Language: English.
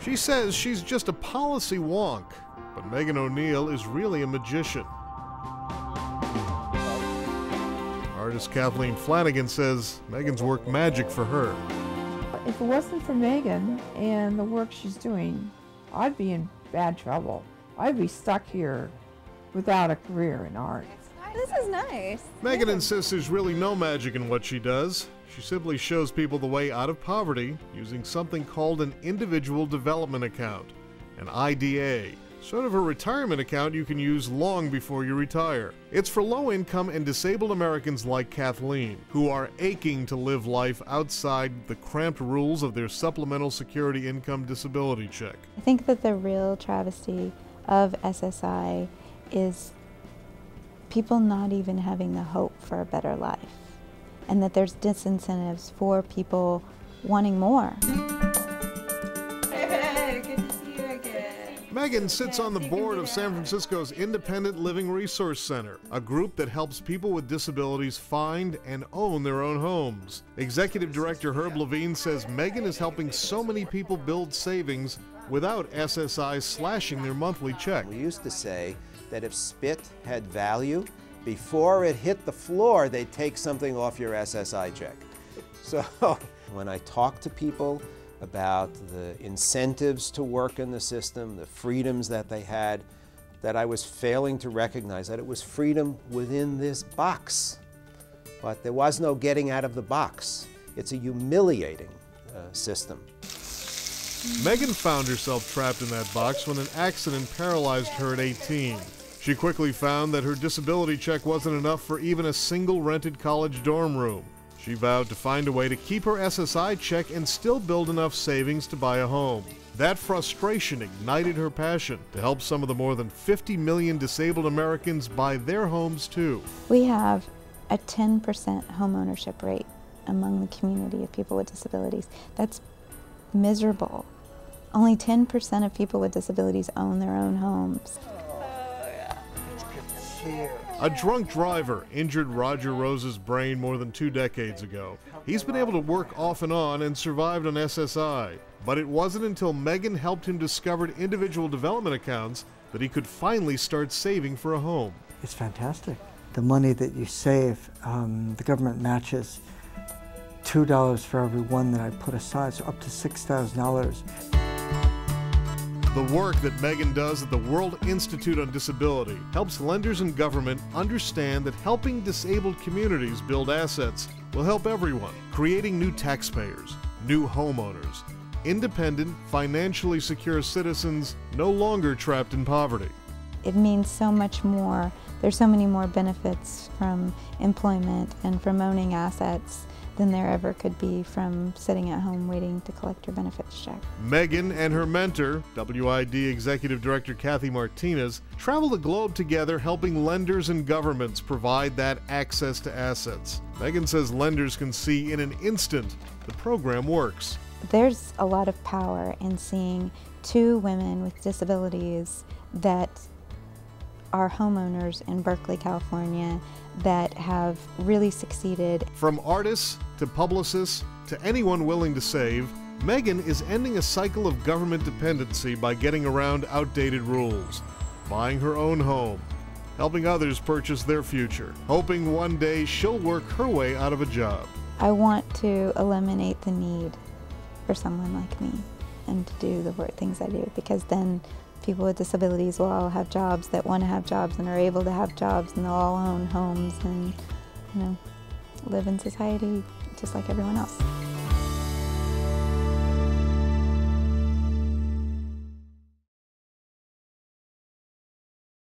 She says she's just a policy wonk, but Megan ONeil is really a magician. Artist Kathleen Flanagan says Megan's worked magic for her. If it wasn't for Megan and the work she's doing, I'd be in bad trouble. I'd be stuck here without a career in art. This is nice. Megan insists there's really no magic in what she does. She simply shows people the way out of poverty using something called an individual development account, an IDA. Sort of a retirement account you can use long before you retire. It's for low-income and disabled Americans like Kathleen, who are aching to live life outside the cramped rules of their supplemental security income disability check. I think that the real travesty of SSI is people not even having the hope for a better life, and that there's disincentives for people wanting more. Megan sits on the board of San Francisco's Independent Living Resource Center, a group that helps people with disabilities find and own their own homes. Executive Director Herb Levine says Megan is helping so many people build savings without SSI slashing their monthly check. We used to say that if spit had value, before it hit the floor, they'd take something off your SSI check. So when I talk to people about the incentives to work in the system, the freedoms that they had, that I was failing to recognize that it was freedom within this box. But there was no getting out of the box. It's a humiliating system. Megan found herself trapped in that box when an accident paralyzed her at 18. She quickly found that her disability check wasn't enough for even a single rented college dorm room. She vowed to find a way to keep her SSI check and still build enough savings to buy a home. That frustration ignited her passion to help some of the more than 50 million disabled Americans buy their homes too. We have a 10% home ownership rate among the community of people with disabilities. That's miserable. Only 10% of people with disabilities own their own homes. A drunk driver injured Roger Rose's brain more than 2 decades ago. He's been able to work off and on and survived on SSI. But it wasn't until Megan helped him discover individual development accounts that he could finally start saving for a home. It's fantastic. The money that you save, the government matches $2 for every one that I put aside, so up to $6,000. The work that Megan does at the World Institute on Disability helps lenders and government understand that helping disabled communities build assets will help everyone, creating new taxpayers, new homeowners, independent, financially secure citizens no longer trapped in poverty. It means so much more. There's so many more benefits from employment and from owning assets than there ever could be from sitting at home waiting to collect your benefits check. Megan and her mentor, WID Executive Director Kathy Martinez, travel the globe together helping lenders and governments provide that access to assets. Megan says lenders can see in an instant the program works. There's a lot of power in seeing 2 women with disabilities that are homeowners in Berkeley, California, that have really succeeded. From artists to publicists to anyone willing to save, Megan is ending a cycle of government dependency by getting around outdated rules, buying her own home, helping others purchase their future, hoping one day she'll work her way out of a job. I want to eliminate the need for someone like me and to do the things I do, because then people with disabilities will all have jobs that want to have jobs and are able to have jobs, and they'll all own homes and, live in society just like everyone else.